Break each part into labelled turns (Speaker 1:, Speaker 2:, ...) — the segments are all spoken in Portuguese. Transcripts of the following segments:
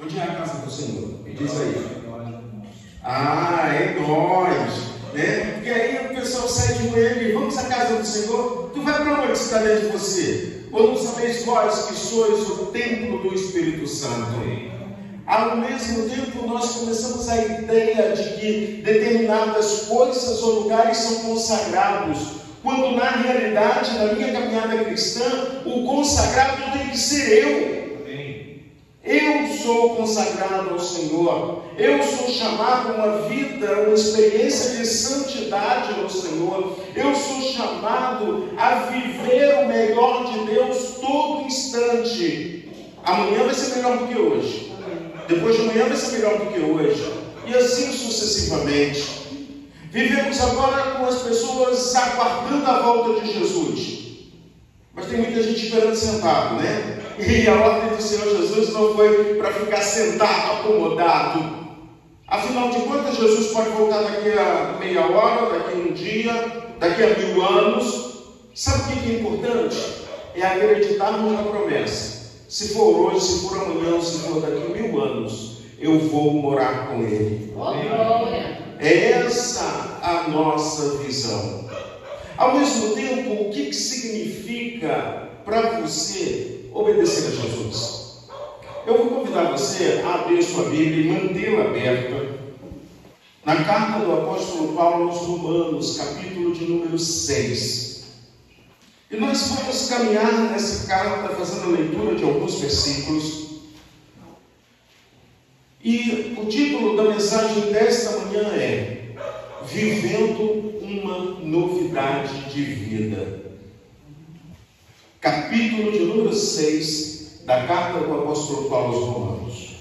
Speaker 1: Onde é a casa do Senhor? Me diz aí. Ah, é nós, né? Porque aí o pessoal sai de Goiânia, vamos à casa do Senhor. Tu vai para onde está dentro de você? Ou não sabeis vós que sois o templo do Espírito Santo? Ao mesmo tempo, nós começamos a ideia de que determinadas coisas ou lugares são consagrados, quando na realidade, na minha caminhada cristã, o consagrado tem que ser eu. Eu sou consagrado ao Senhor, eu sou chamado a uma vida, uma experiência de santidade ao Senhor, eu sou chamado a viver o melhor de Deus todo instante. Amanhã vai ser melhor do que hoje, depois de amanhã vai ser melhor do que hoje, e assim sucessivamente. Vivemos agora com as pessoas aguardando a volta de Jesus, mas tem muita gente esperando sentado, né? E a ordem do Senhor Jesus não foi para ficar sentado, acomodado. Afinal de contas, Jesus pode voltar daqui a meia hora, daqui a um dia, daqui a 1000 anos. Sabe o que é importante? É acreditarmos na promessa. Se for hoje, se for amanhã, se for daqui a 1000 anos, eu vou morar com Ele. É essa a nossa visão. Ao mesmo tempo, o que significa para você obedecer a Jesus? Eu vou convidar você a abrir sua Bíblia e mantê-la aberta na carta do apóstolo Paulo aos Romanos, capítulo de número 6. E nós vamos caminhar nessa carta fazendo a leitura de alguns versículos. E o título da mensagem desta manhã é Vivendo uma Novidade de Vida. Capítulo de número 6 da carta do apóstolo Paulo aos Romanos.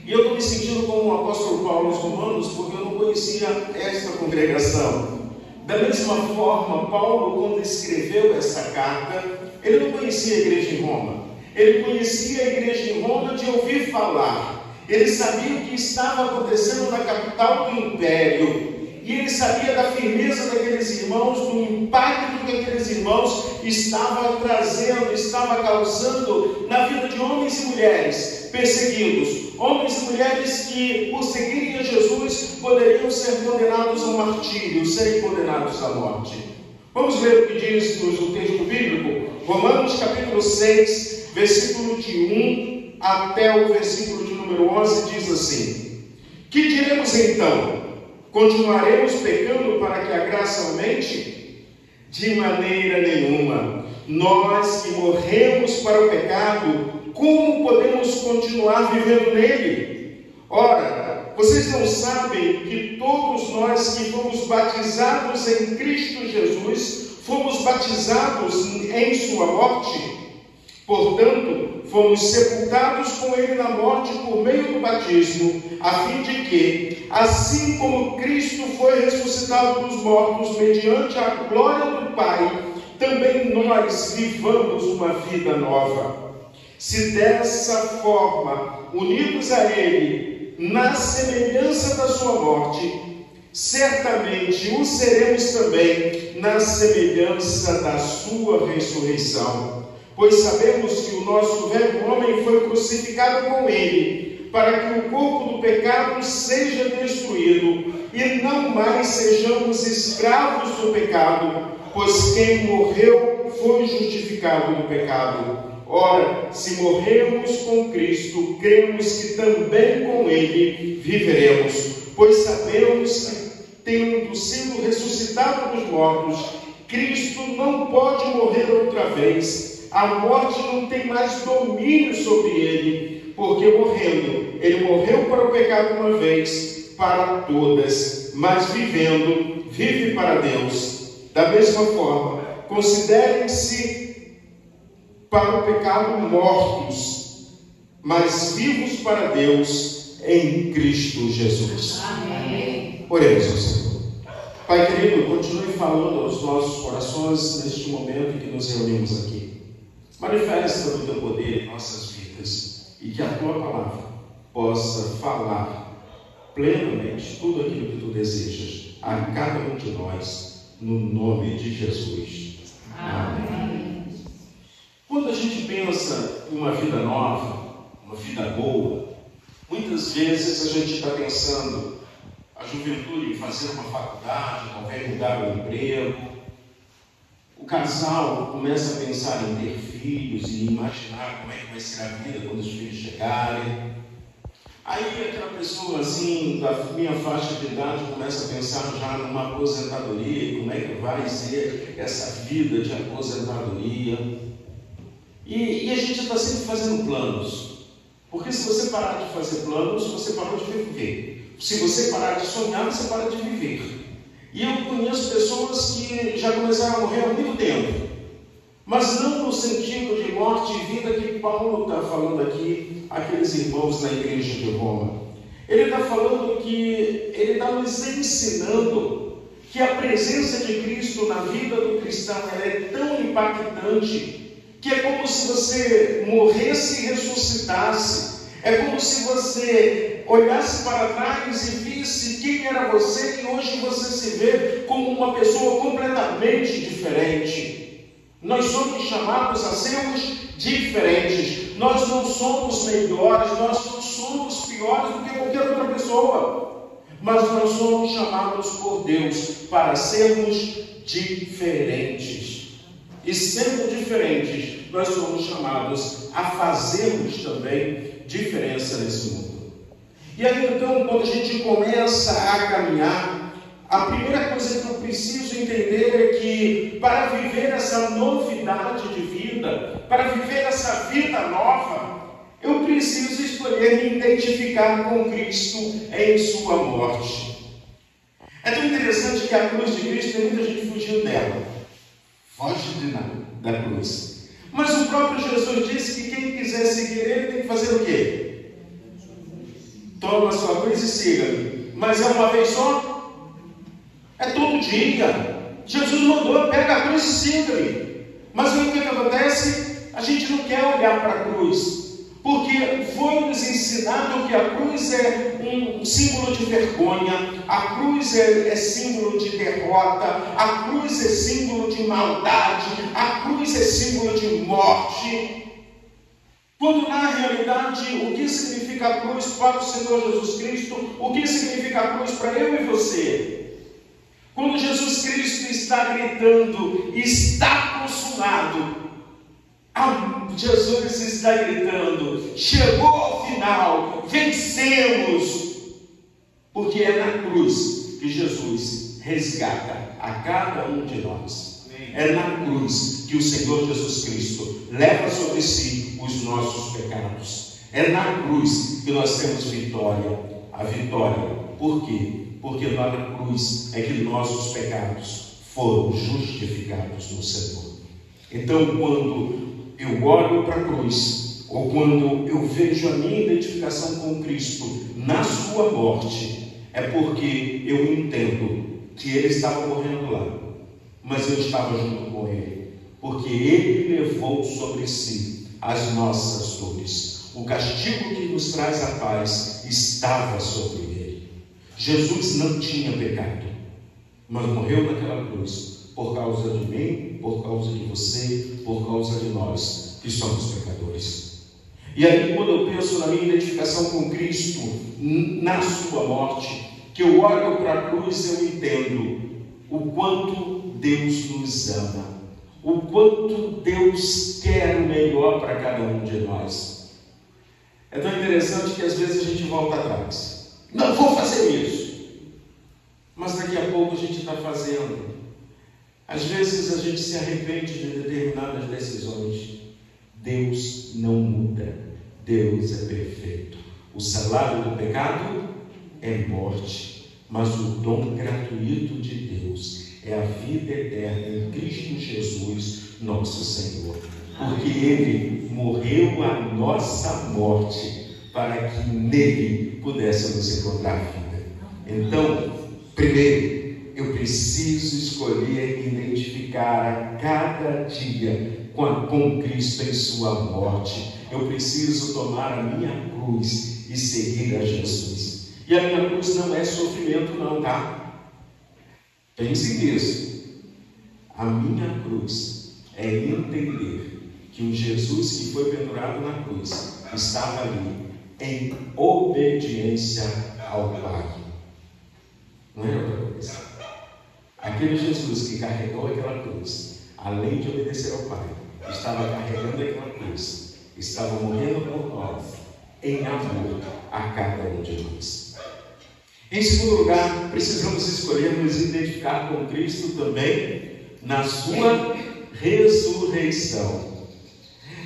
Speaker 1: E eu estou me sentindo como o apóstolo Paulo aos Romanos porque eu não conhecia esta congregação. Da mesma forma, Paulo, quando escreveu essa carta, ele não conhecia a igreja em Roma. Ele conhecia a igreja em Roma de ouvir falar. Ele sabia o que estava acontecendo na capital do império. E ele sabia da firmeza daqueles irmãos, do impacto que aqueles irmãos estavam trazendo, estavam causando na vida de homens e mulheres perseguidos. Homens e mulheres que, por seguirem a Jesus, poderiam ser condenados ao martírio, serem condenados à morte. Vamos ver o que diz no texto bíblico? Romanos capítulo 6, versículo de 1 até o versículo de número 11, diz assim: Que diremos então? Continuaremos pecando para que a graça aumente? De maneira nenhuma. Nós que morremos para o pecado, como podemos continuar vivendo nele? Ora, vocês não sabem que todos nós que fomos batizados em Cristo Jesus, fomos batizados em sua morte? Portanto, fomos sepultados com Ele na morte por meio do batismo, a fim de que, assim como Cristo foi ressuscitado dos mortos mediante a glória do Pai, também nós vivamos uma vida nova. Se dessa forma, unidos a Ele, na semelhança da sua morte, certamente o seremos também na semelhança da sua ressurreição. Pois sabemos que o nosso velho homem foi crucificado com Ele, para que o corpo do pecado seja destruído, e não mais sejamos escravos do pecado, pois quem morreu foi justificado do pecado. Ora, se morremos com Cristo, cremos que também com Ele viveremos, pois sabemos que, tendo sido ressuscitado dos mortos, Cristo não pode morrer outra vez. A morte não tem mais domínio sobre ele, porque morrendo, ele morreu para o pecado uma vez, para todas, mas vivendo, vive para Deus. Da mesma forma, considerem-se para o pecado mortos, mas vivos para Deus em Cristo Jesus. Amém. Oremos ao Senhor. Pai querido, continue falando aos nossos corações neste momento em que nos reunimos aqui. Manifesta o teu poder em nossas vidas e que a tua palavra possa falar plenamente tudo aquilo que tu desejas a cada um de nós, no nome de Jesus. Amém. Quando a gente pensa em uma vida nova, uma vida boa. Muitas vezes a gente está pensando, a juventude, em fazer uma faculdade, talvez mudar o emprego. O casal começa a pensar em ter filhos e imaginar como é que vai ser a vida quando os filhos chegarem. Aí aquela pessoa assim, da minha faixa de idade, começa a pensar já numa aposentadoria, como é que vai ser essa vida de aposentadoria. E a gente está sempre fazendo planos. Porque se você parar de fazer planos, você parou de viver. Se você parar de sonhar, você para de viver. E eu conheço pessoas que já começaram a morrer há muito tempo. Mas não no sentido de morte e vida que Paulo está falando aqui, aqueles irmãos na igreja de Roma. Ele está falando que ele está nos ensinando que a presença de Cristo na vida do cristão ela é tão impactante que é como se você morresse e ressuscitasse. É como se você olhasse para trás e visse quem era você e hoje você se vê como uma pessoa completamente diferente. Nós somos chamados a sermos diferentes. Nós não somos melhores, nós não somos piores do que qualquer outra pessoa. Mas nós somos chamados por Deus para sermos diferentes. E sendo diferentes, nós somos chamados a fazermos também diferença nesse mundo. E aí então, quando a gente começa a caminhar, a primeira coisa que eu preciso entender é que para viver essa novidade de vida, para viver essa vida nova, eu preciso escolher me identificar com Cristo em sua morte. É tão interessante que a cruz de Cristo tem muita gente fugindo dela. Foge de nada da cruz. Mas o próprio Jesus disse que quem quiser seguir ele tem que fazer o quê? Toma a sua cruz e siga-me. Mas é uma vez só? É todo dia. Jesus mandou, pega a cruz e siga-me. Mas o que acontece? A gente não quer olhar para a cruz. Porque foi nos ensinado que a cruz é um símbolo de vergonha, a cruz é símbolo de derrota, a cruz é símbolo de maldade, a cruz é símbolo de morte. Quando na realidade, o que significa a cruz para o Senhor Jesus Cristo, o que significa a cruz para eu e você? Quando Jesus Cristo está gritando, está consumado, Jesus está gritando, chegou ao final, vencemos, porque é na cruz que Jesus resgata a cada um de nós. É na cruz que o Senhor Jesus Cristo leva sobre si os nossos pecados. É na cruz que nós temos vitória, a vitória. Por quê? Porque lá na cruz é que nossos pecados foram justificados no Senhor. Então, quando eu olho para a cruz, ou quando eu vejo a minha identificação com Cristo na sua morte, é porque eu entendo que Ele estava morrendo lá, mas eu estava junto com Ele, porque Ele levou sobre si as nossas dores. O castigo que nos traz a paz estava sobre Ele. Jesus não tinha pecado, mas morreu naquela cruz, por causa de mim, por causa de você, por causa de nós, que somos pecadores. E aí, quando eu penso na minha identificação com Cristo, na sua morte, que eu olho para a cruz, eu entendo o quanto Deus nos ama, o quanto Deus quer o melhor para cada um de nós. É tão interessante que às vezes a gente volta atrás. Não vou fazer isso. Mas daqui a pouco a gente está fazendo. Às vezes a gente se arrepende de determinadas decisões. Deus não muda. Deus é perfeito. O salário do pecado é morte, mas o dom gratuito de Deus é a vida eterna em Cristo Jesus, nosso Senhor. Porque Ele morreu a nossa morte para que nele pudéssemos encontrar vida. Então, primeiro, eu preciso escolher e identificar a cada dia com Cristo em sua morte. Eu preciso tomar a minha cruz e seguir a Jesus. E a minha cruz não é sofrimento não, tá? Pense nisso. A minha cruz é entender que o Jesus que foi pendurado na cruz estava ali em obediência ao Pai. Não é outra coisa. Aquele Jesus que carregou aquela cruz, além de obedecer ao Pai, estava carregando aquela cruz, estava morrendo por nós, em amor a cada um de nós. Em segundo lugar, precisamos escolher nos identificar com Cristo também na sua ressurreição.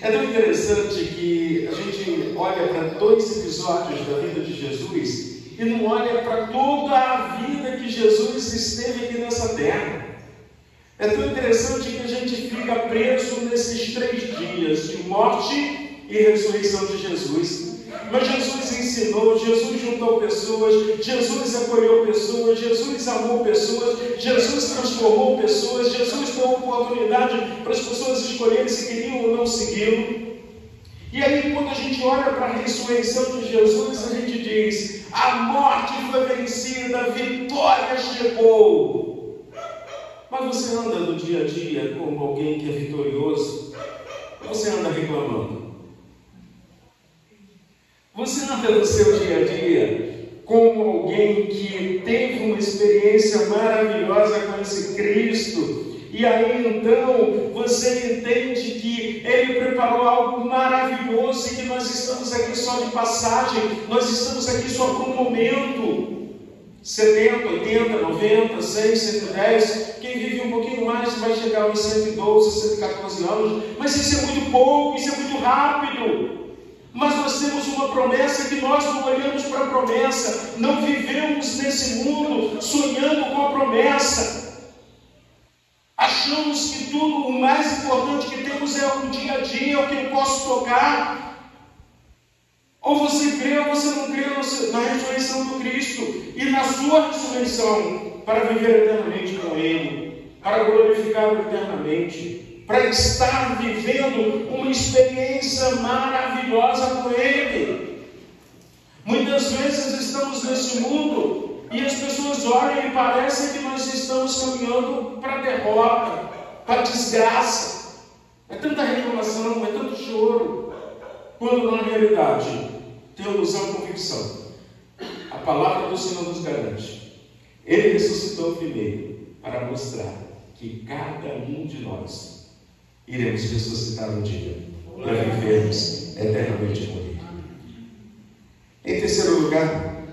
Speaker 1: É tão interessante que a gente olha para 2 episódios da vida de Jesus e não olha para toda a vida que Jesus esteve aqui nessa terra. É tão interessante que a gente fica preso nesses 3 dias de morte e ressurreição de Jesus. Mas Jesus ensinou, Jesus juntou pessoas, Jesus acolheu pessoas, Jesus amou pessoas, Jesus transformou pessoas, Jesus deu oportunidade para as pessoas escolherem se queriam ou não segui-lo. E aí, quando a gente olha para a ressurreição de Jesus, a gente diz: a morte foi vencida, a vitória chegou. Mas você anda no dia a dia como alguém que é vitorioso? Ou você anda reclamando? Você anda no seu dia a dia como alguém que teve uma experiência maravilhosa com esse Cristo, e aí então você entende que Ele preparou algo maravilhoso e que nós estamos aqui só de passagem, nós estamos aqui só por um momento. 70, 80, 90, 100, 110, quem vive um pouquinho mais vai chegar aos 112, 114 anos, mas isso é muito pouco, isso é muito rápido. Mas nós temos uma promessa que nós não olhamos para a promessa, não vivemos nesse mundo sonhando com a promessa. Achamos que tudo, o mais importante que temos é o dia a dia, o que eu posso tocar. Ou você crê ou você não crê na ressurreição do Cristo e na sua ressurreição para viver eternamente com Ele, para glorificá-lo eternamente, para estar vivendo uma experiência maravilhosa com Ele. Muitas vezes estamos nesse mundo e as pessoas olham e parecem que nós estamos caminhando para a derrota, para a desgraça. É tanta reclamação, é tanto choro, quando na realidade temos a convicção. A palavra do Senhor nos garante. Ele ressuscitou primeiro para mostrar que cada um de nós iremos ressuscitar um dia para vivermos eternamente com Ele. Em terceiro lugar,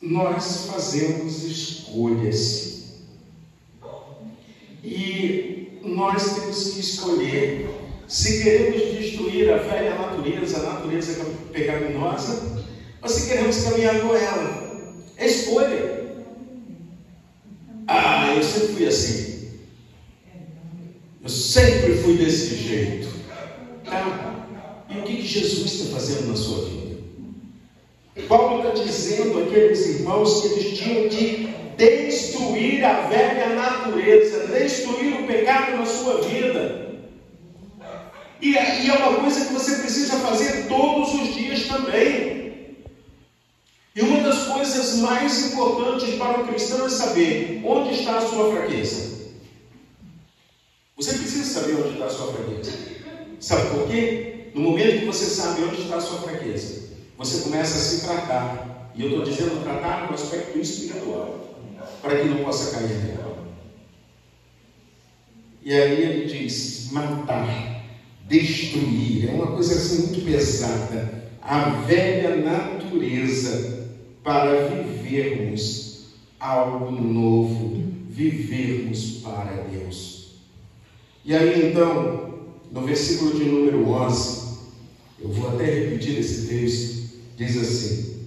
Speaker 1: nós fazemos escolhas. E nós temos que escolher se queremos destruir a velha natureza, a natureza pecaminosa, ou se queremos caminhar com ela. É escolha. Eu sempre fui assim. Eu sempre fui desse jeito. E o que Jesus está fazendo na sua vida? Paulo está dizendo àqueles irmãos que eles tinham que destruir a velha natureza, destruir o pecado na sua vida. E é uma coisa que você precisa fazer todos os dias também. E uma das coisas mais importantes para o cristão é saber onde está a sua fraqueza. Você precisa saber onde está a sua fraqueza. Sabe por quê? No momento que você sabe onde está a sua fraqueza, você começa a se tratar. E eu estou dizendo tratar no aspecto espiritual, para que não possa cair nela. E aí ele diz: matar, destruir. É uma coisa assim muito pesada. A velha natureza, para vivermos algo novo, vivermos para Deus. E aí então, no versículo de número 11, eu vou até repetir esse texto, diz assim: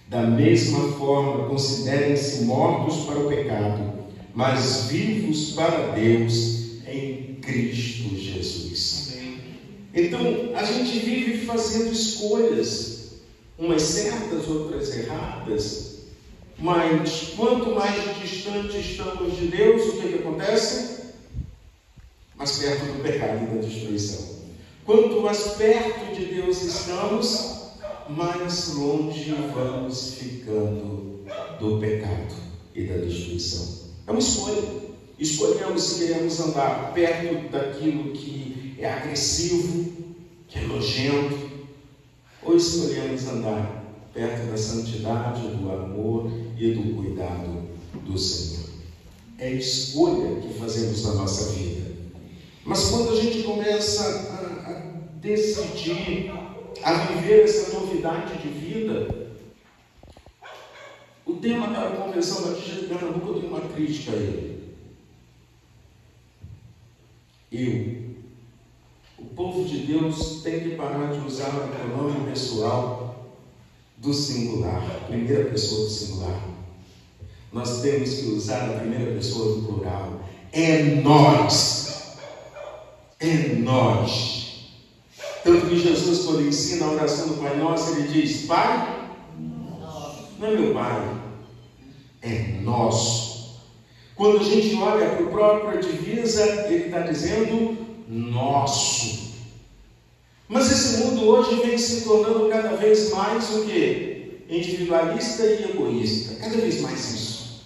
Speaker 1: da mesma forma considerem-se mortos para o pecado, mas vivos para Deus em Cristo Jesus. Amém. Então, a gente vive fazendo escolhas, umas certas, outras erradas, mas quanto mais distante estamos de Deus, o que acontece? Mais perto do pecado e da destruição. Quanto mais perto de Deus estamos, mais longe vamos ficando do pecado e da destruição. É uma escolha. Escolhemos se queremos andar perto daquilo que é agressivo, que é nojento, ou escolhemos andar perto da santidade, do amor e do cuidado do Senhor? É a escolha que fazemos na nossa vida. Mas quando a gente começa a decidir, a viver essa novidade de vida, o tema da Convenção Batista de Pernambuco, eu tenho uma crítica a ele. O povo de Deus tem que parar de usar o pronome pessoal do singular, primeira pessoa do singular. Nós temos que usar a primeira pessoa do plural. É nós. É nós. Tanto que Jesus, quando ensina a oração do Pai Nosso, ele diz: Pai, não é meu Pai, é nosso. Quando a gente olha para o próprio divisa, ele está dizendo nosso. Mas esse mundo hoje vem se tornando cada vez mais o quê? Individualista e egoísta. Cada vez mais isso.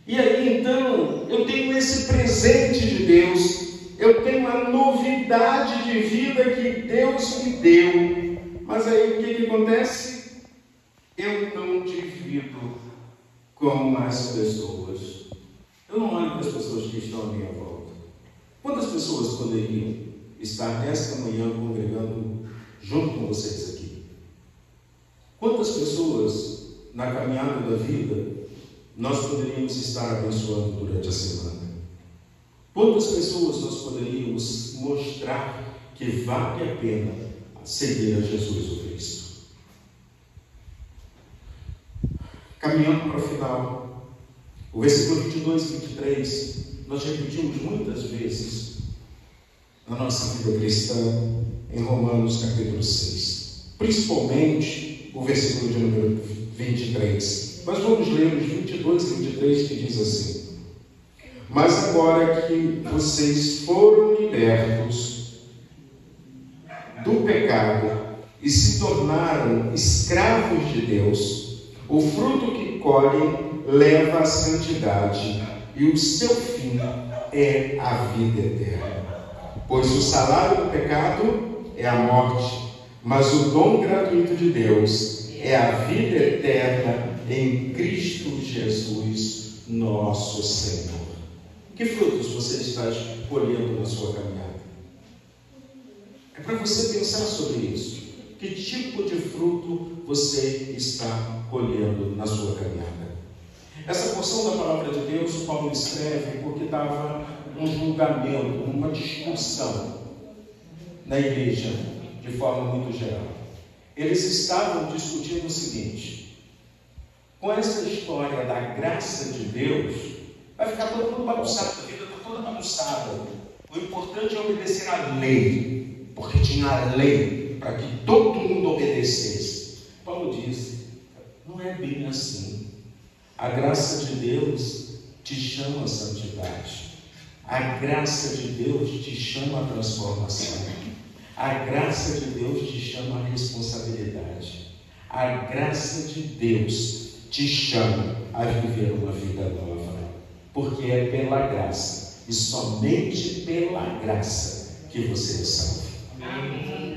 Speaker 1: E aí então, eu tenho esse presente de Deus, eu tenho a novidade de vida que Deus me deu. Mas aí o que acontece? Eu não divido com as pessoas. Eu não olho para as pessoas que estão à minha volta. Quantas pessoas poderiam estar esta manhã congregando junto com vocês aqui? Quantas pessoas na caminhada da vida nós poderíamos estar abençoando durante a semana? Quantas pessoas nós poderíamos mostrar que vale a pena seguir a Jesus o Cristo? Caminhando para o final, o versículo 22 e 23, nós repetimos muitas vezes na nossa vida cristã, em Romanos capítulo 6, principalmente o versículo de número 23. Nós vamos ler os 22 e 23, que diz assim: Mas agora que vocês foram libertos do pecado e se tornaram escravos de Deus, o fruto que colhem leva à santidade, e o seu fim é a vida eterna. Pois o salário do pecado é a morte, mas o dom gratuito de Deus é a vida eterna em Cristo Jesus, nosso Senhor. Que frutos você está colhendo na sua caminhada? É para você pensar sobre isso. Que tipo de fruto você está colhendo na sua caminhada? Essa porção da palavra de Deus, o Paulo escreve porque estava um julgamento, uma discussão na igreja, de forma muito geral. Eles estavam discutindo o seguinte: com essa história da graça de Deus, vai ficar todo mundo bagunçado, a vida está toda bagunçada. O importante é obedecer à lei, porque tinha a lei para que todo mundo obedecesse. Paulo diz: não é bem assim. A graça de Deus te chama a santidade. A graça de Deus te chama a transformação. A graça de Deus te chama a responsabilidade. A graça de Deus te chama a viver uma vida nova. Porque é pela graça, e somente pela graça, que você é salvo.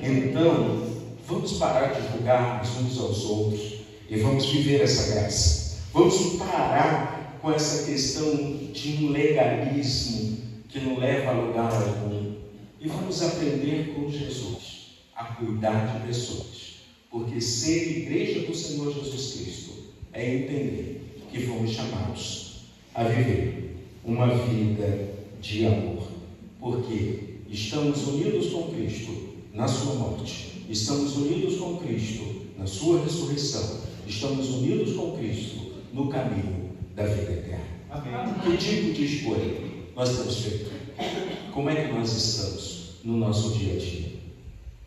Speaker 1: Então, vamos parar de julgar uns aos outros e vamos viver essa graça. Vamos parar com essa questão de um legalismo que não leva a lugar algum. E vamos aprender com Jesus a cuidar de pessoas. Porque ser igreja do Senhor Jesus Cristo é entender que fomos chamados a viver uma vida de amor. Porque estamos unidos com Cristo na sua morte. Estamos unidos com Cristo na sua ressurreição. Estamos unidos com Cristo no caminho da vida eterna. Amém. Que tipo de escolha nós temos feito? Como é que nós estamos no nosso dia a dia?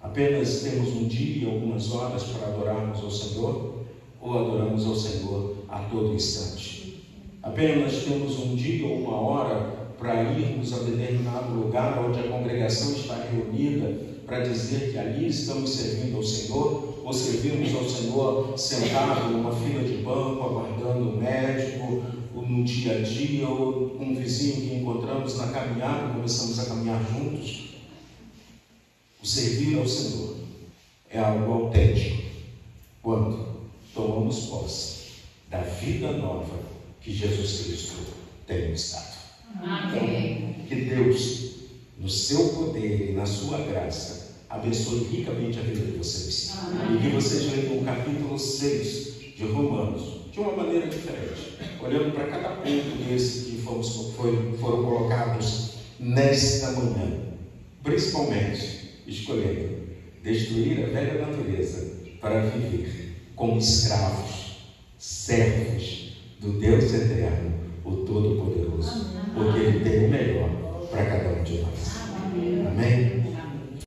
Speaker 1: Apenas temos um dia e algumas horas para adorarmos ao Senhor? Ou adoramos ao Senhor a todo instante? Apenas temos um dia ou uma hora para irmos a determinado lugar onde a congregação está reunida para dizer que ali estamos servindo ao Senhor? Ou servimos ao Senhor sentado numa fila de banco, aguardando um médico, ou no dia a dia, ou um vizinho que encontramos na caminhada, começamos a caminhar juntos? O servir ao Senhor é algo autêntico quando tomamos posse da vida nova que Jesus Cristo tem nos dado. Então, que Deus, no seu poder e na sua graça, abençoe ricamente a vida de vocês. E que vocês leiam o capítulo 6 de Romanos de uma maneira diferente, olhando para cada ponto desse que foram colocados nesta manhã, principalmente escolhendo destruir a velha natureza para viver como escravos, servos do Deus eterno, o Todo-Poderoso, porque Ele tem o melhor para cada um de nós.